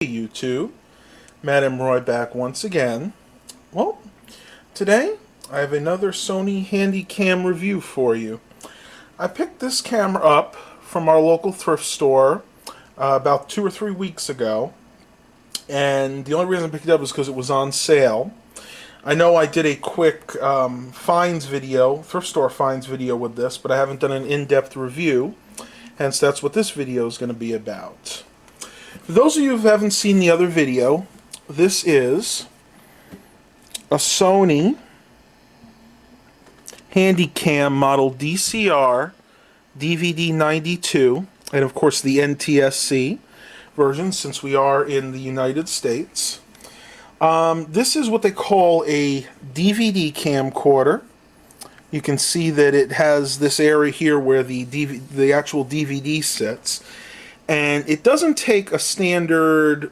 YouTube, Madam Roy back once again. Well, today I have another Sony Handycam review for you. I picked this camera up from our local thrift store about 2 or 3 weeks ago, and the only reason I picked it up is because it was on sale. I know I did a quick finds video, thrift store finds video with this, but I haven't done an in-depth review, hence that's what this video is going to be about. For those of you who haven't seen the other video, this is a Sony Handycam model DCR-DVD 92, and of course the NTSC version since we are in the United States. This is what they call a DVD camcorder. You can see that it has this area here where the actual DVD sits. And it doesn't take a standard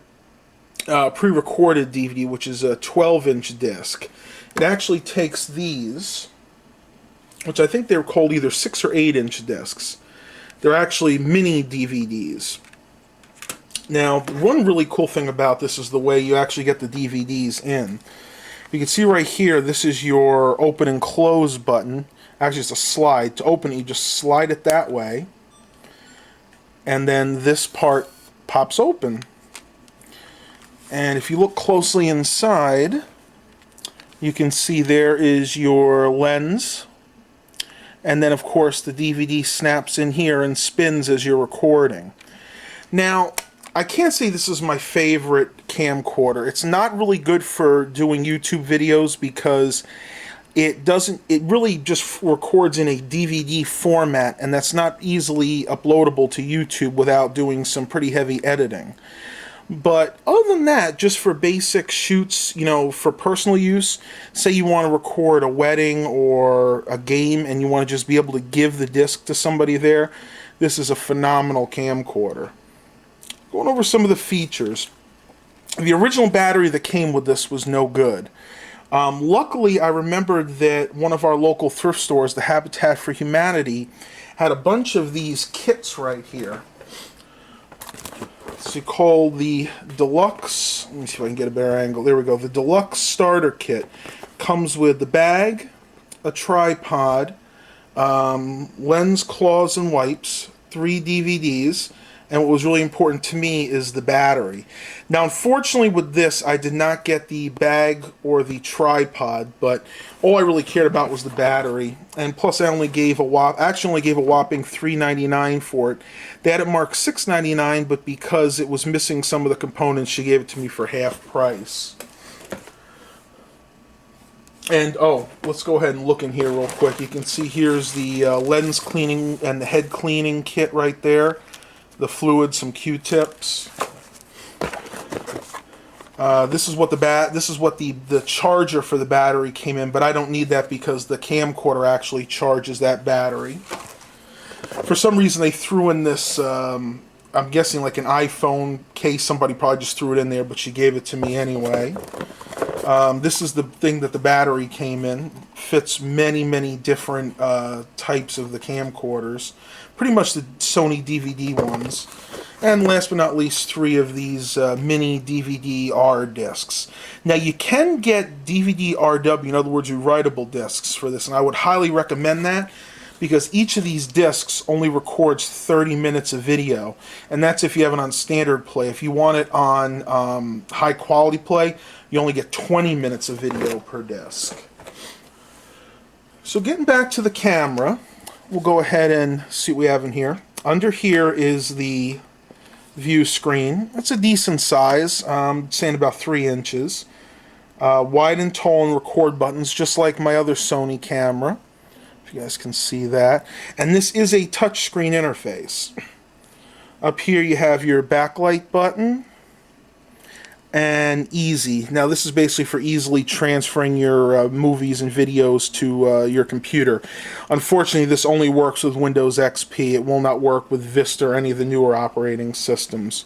pre-recorded DVD, which is a 12-inch disc. It actually takes these, which I think they're called either 6 or 8-inch discs. They're actually mini DVDs. Now, one really cool thing about this is the way you actually get the DVDs in. You can see right here, this is your open and close button. Actually, it's a slide. To open it, you just slide it that way. And then this part pops open. And if you look closely inside, you can see there is your lens. And then, of course, the DVD snaps in here and spins as you're recording. Now, I can't say this is my favorite camcorder. It's not really good for doing YouTube videos because it really just records in a DVD format, and that's not easily uploadable to YouTube without doing some pretty heavy editing. But other than that, just for basic shoots, you know, for personal use, say you want to record a wedding or a game and you want to just be able to give the disc to somebody there, this is a phenomenal camcorder. Going over some of the features. The original battery that came with this was no good. Luckily, I remembered that one of our local thrift stores, the Habitat for Humanity, had a bunch of these kits right here. It's called the Deluxe, let me see if I can get a better angle, there we go, the Deluxe Starter Kit. Comes with the bag, a tripod, lens, claws, and wipes, 3 DVDs, and what was really important to me is the battery. Now, unfortunately with this, I did not get the bag or the tripod, but all I really cared about was the battery. And plus, I only gave a whopping $3.99 for it. They had it marked $6.99, but because it was missing some of the components, she gave it to me for half price. And, oh, let's go ahead and look in here real quick. You can see here's the lens cleaning and the head cleaning kit right there. The fluid, some Q-tips. This is what the charger for the battery came in, but I don't need that because the camcorder actually charges that battery. For some reason, they threw in this. I'm guessing like an iPhone case. Somebody probably just threw it in there, but she gave it to me anyway. This is the thing that the battery came in. Fits many different types of the camcorders. Pretty much the Sony DVD ones. And last but not least, 3 of these mini DVD-R discs. Now, you can get DVD-RW, in other words, rewritable discs for this, and I would highly recommend that because each of these discs only records 30 minutes of video, and that's if you have it on standard play. If you want it on high-quality play, you only get 20 minutes of video per disc. So getting back to the camera, we'll go ahead and see what we have in here. Under here is the view screen. It's a decent size, saying about 3 inches. Wide and tall and record buttons, just like my other Sony camera. If you guys can see that. And this is a touchscreen interface. Up here you have your backlight button and easy. Now this is basically for easily transferring your movies and videos to your computer. Unfortunately, this only works with Windows XP. It will not work with Vista or any of the newer operating systems.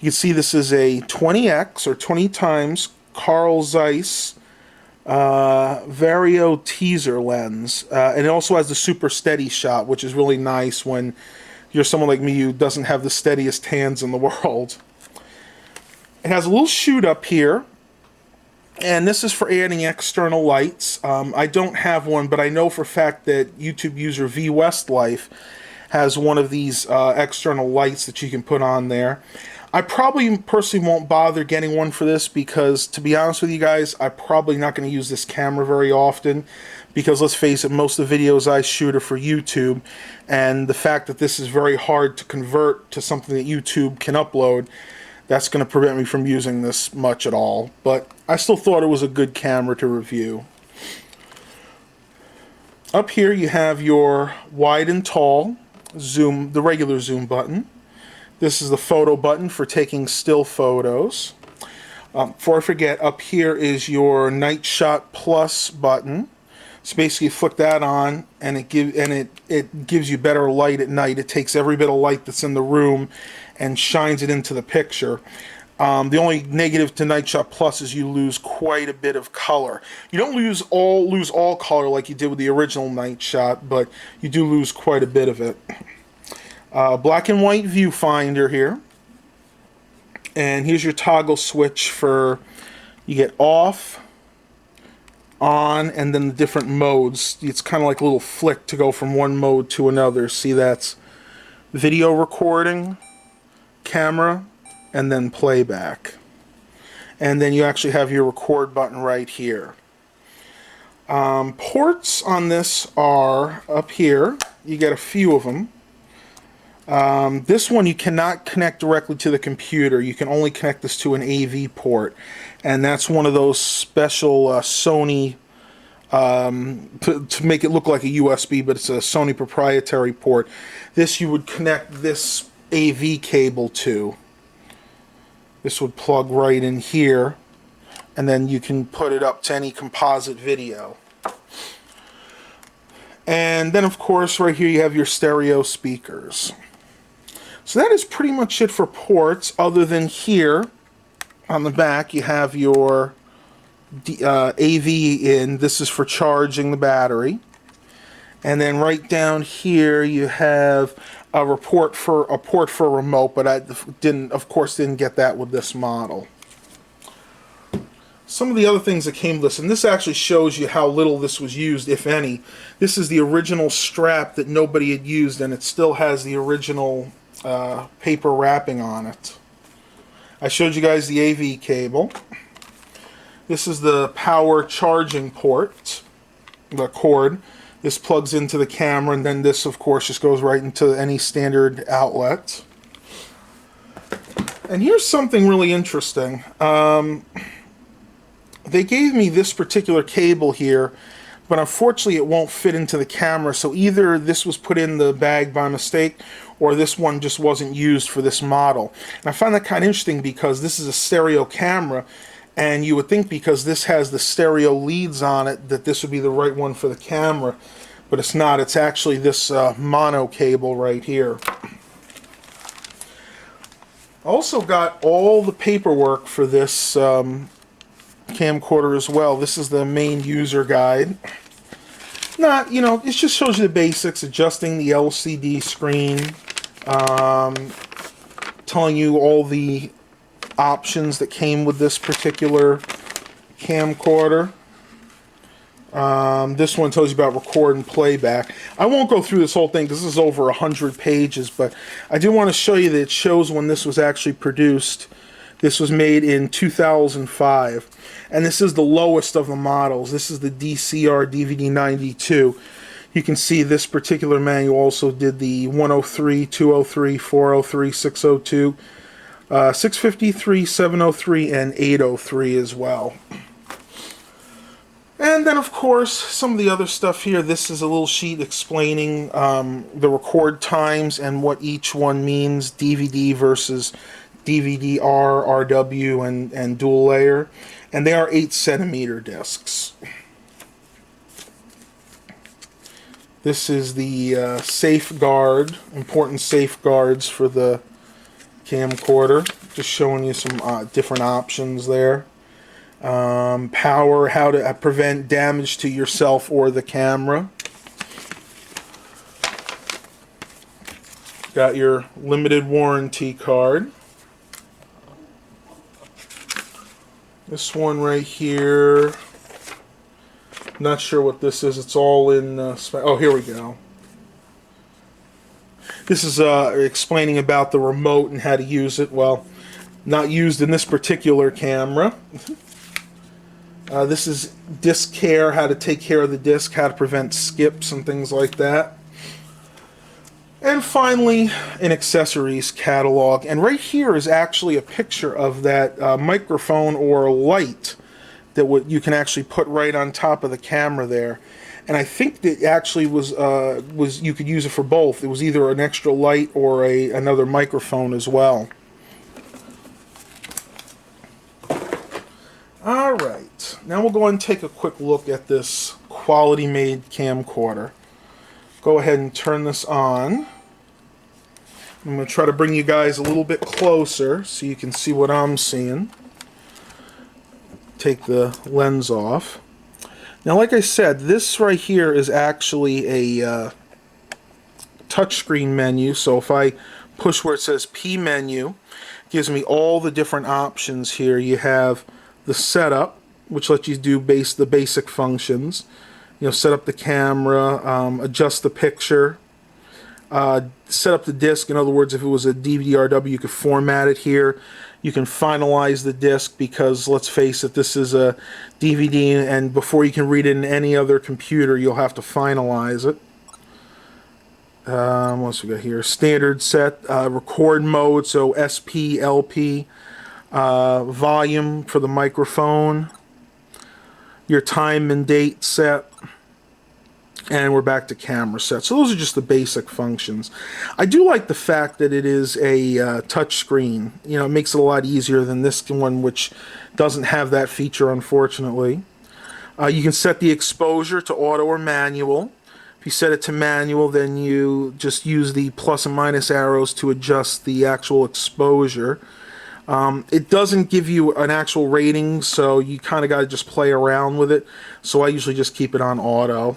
You can see this is a 20x or 20 times Carl Zeiss Vario teaser lens. And it also has the super steady shot, which is really nice when you're someone like me who doesn't have the steadiest hands in the world. It has a little chute up here, and this is for adding external lights. I don't have one, but I know for a fact that YouTube user V Westlife has one of these external lights that you can put on there. I probably personally won't bother getting one for this because, to be honest with you guys, I'm probably not going to use this camera very often because, let's face it, most of the videos I shoot are for YouTube, and the fact that this is very hard to convert to something that YouTube can upload, that's going to prevent me from using this much at all. But I still thought it was a good camera to review. Up here you have your wide and tall zoom, the regular zoom button. This is the photo button for taking still photos. Before I forget, up here is your Night Shot Plus button. So basically you flick that on and it gives you better light at night. It takes every bit of light that's in the room and shines it into the picture. The only negative to Night Shot Plus is you lose quite a bit of color. You don't lose all color like you did with the original Night Shot, but you do lose quite a bit of it. Black and white viewfinder here, and here's your toggle switch for, you get off, on, and then the different modes. It's kind of like a little flick to go from one mode to another. See, that's video recording, camera, and then playback. And then you actually have your record button right here. Ports on this are up here. You get a few of them. This one you cannot connect directly to the computer. You can only connect this to an AV port, and that's one of those special Sony, to make it look like a USB, but it's a Sony proprietary port. This you would connect this AV cable to. This would plug right in here, and then you can put it up to any composite video. And then of course right here you have your stereo speakers. So that is pretty much it for ports, other than here on the back you have your AV in. This is for charging the battery. And then right down here you have a port for a remote, but I of course didn't get that with this model. Some of the other things that came with this, and this actually shows you how little this was used, if any. This is the original strap that nobody had used, and it still has the original paper wrapping on it. I showed you guys the AV cable. This is the power charging port, the cord. This plugs into the camera, and then this of course just goes right into any standard outlet. And here's something really interesting. They gave me this particular cable here, but unfortunately it won't fit into the camera, so either this was put in the bag by mistake or this one just wasn't used for this model. And I find that kind of interesting because this is a stereo camera, and you would think because this has the stereo leads on it that this would be the right one for the camera, but it's not. It's actually this mono cable right here. Also got all the paperwork for this camcorder as well. This is the main user guide. Not, you know, it just shows you the basics, adjusting the LCD screen, telling you all the options that came with this particular camcorder. This one tells you about record and playback. I won't go through this whole thing because this is over 100 pages, but I do want to show you that it shows when this was actually produced. This was made in 2005, and this is the lowest of the models. This is the DCR-DVD 92. You can see this particular manual also did the 103, 203, 403, 602, 653, 703, and 803 as well. And then, of course, some of the other stuff here. This is a little sheet explaining the record times and what each one means, DVD versus DVD-R, RW, and dual layer. And they are 8cm discs. This is the safeguard, important safeguards for the camcorder. Just showing you some different options there. Power, how to prevent damage to yourself or the camera. Got your limited warranty card. This one right here, not sure what this is. It's all in, oh, here we go. This is explaining about the remote and how to use it. Well, not used in this particular camera. This is disc care, how to take care of the disc, how to prevent skips and things like that. And finally, an accessories catalog. And right here is actually a picture of that microphone or light that you can actually put right on top of the camera there. And I think that actually was you could use it for both. It was either an extra light or another microphone as well. All right, now we'll go ahead and take a quick look at this quality-made camcorder. Go ahead and turn this on. I'm going to try to bring you guys a little bit closer so you can see what I'm seeing. Take the lens off. Now, like I said, this right here is actually a touchscreen menu. So if I push where it says P menu, it gives me all the different options here. You have the setup, which lets you do the basic functions. You know, set up the camera, adjust the picture, set up the disc. In other words, if it was a DCR-DVD, you could format it here. You can finalize the disc because, let's face it, this is a DVD, and before you can read it in any other computer, you'll have to finalize it. What else we got here? Standard set, record mode, so SP, LP, volume for the microphone, your time and date set, and we're back to camera set. So those are just the basic functions. I do like the fact that it is a touch screen. You know, it makes it a lot easier than this one, which doesn't have that feature, unfortunately. You can set the exposure to auto or manual. If you set it to manual, then you just use the plus and minus arrows to adjust the actual exposure. It doesn't give you an actual rating, so you kind of got to just play around with it. So I usually just keep it on auto.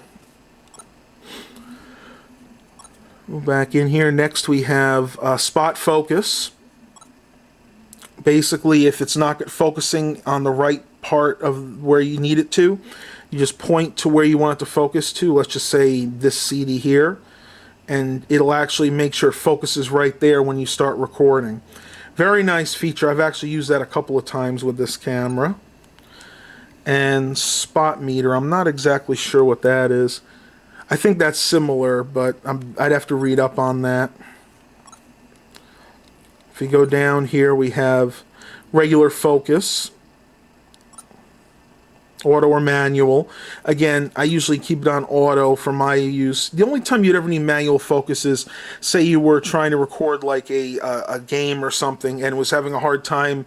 Go back in here. Next we have spot focus. Basically, if it's not focusing on the right part of where you need it to, you just point to where you want it to focus to. Let's just say this CD here, and it'll actually make sure it focuses right there when you start recording. Very nice feature. I've actually used that a couple of times with this camera. And spot meter, I'm not exactly sure what that is. I think that's similar, but I'd have to read up on that. If you go down here, we have regular focus, auto or manual. Again, I usually keep it on auto for my use. The only time you'd ever need manual focus is, say you were trying to record like a game or something and was having a hard time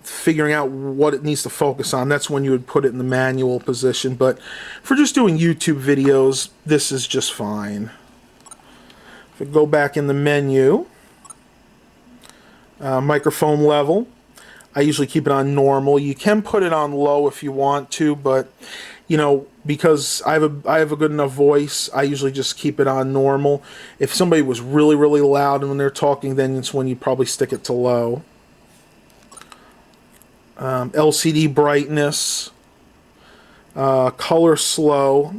figuring out what it needs to focus on. That's when you would put it in the manual position. But for just doing YouTube videos, this is just fine. If we go back in the menu, microphone level, I usually keep it on normal. You can put it on low if you want to, but you know, because I have a good enough voice, I usually just keep it on normal. If somebody was really, really loud and when they're talking, then it's when you probably stick it to low. LCD brightness, color slow.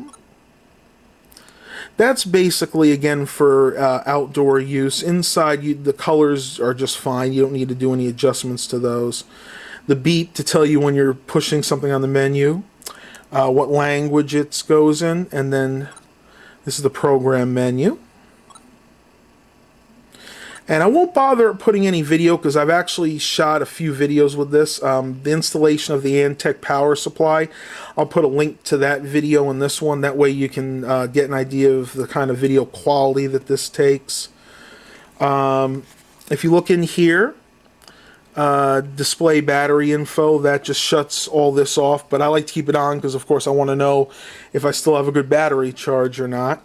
That's basically, again, for outdoor use. Inside, the colors are just fine. You don't need to do any adjustments to those. The beep to tell you when you're pushing something on the menu, what language it goes in, and then this is the program menu. And I won't bother putting any video because I've actually shot a few videos with this. The installation of the Antec power supply, I'll put a link to that video in this one. That way you can get an idea of the kind of video quality that this takes. If you look in here, display battery info, that just shuts all this off. But I like to keep it on because, of course, I want to know if I still have a good battery charge or not.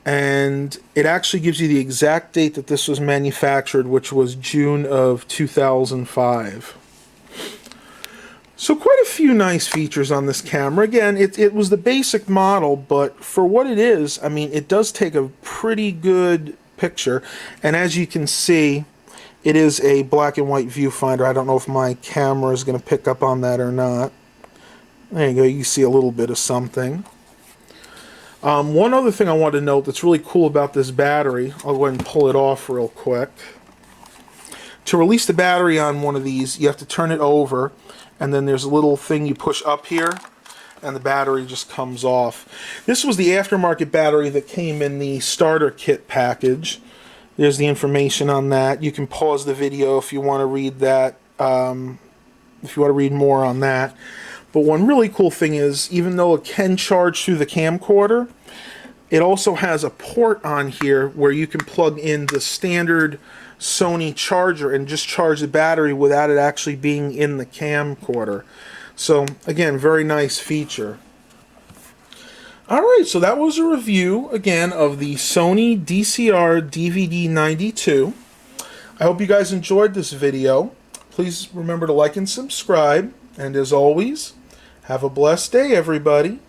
And it actually gives you the exact date that this was manufactured, which was June of 2005. So quite a few nice features on this camera. Again, it was the basic model, but for what it is, I mean, it does take a pretty good picture. And as you can see, It is a black and white viewfinder. I don't know if my camera is going to pick up on that or not. There you go. You see a little bit of something. One other thing I want to note that's really cool about this battery, I'll go ahead and pull it off real quick. To release the battery on one of these, you have to turn it over, and then there's a little thing you push up here, and the battery just comes off. This was the aftermarket battery that came in the starter kit package. There's the information on that. You can pause the video if you want to read that, if you want to read more on that. But one really cool thing is, even though it can charge through the camcorder, it also has a port on here where you can plug in the standard Sony charger and just charge the battery without it actually being in the camcorder. So again, very nice feature. Alright, so that was a review again of the Sony DCR-DVD 92. I hope you guys enjoyed this video. Please remember to like and subscribe, and as always, have a blessed day, everybody.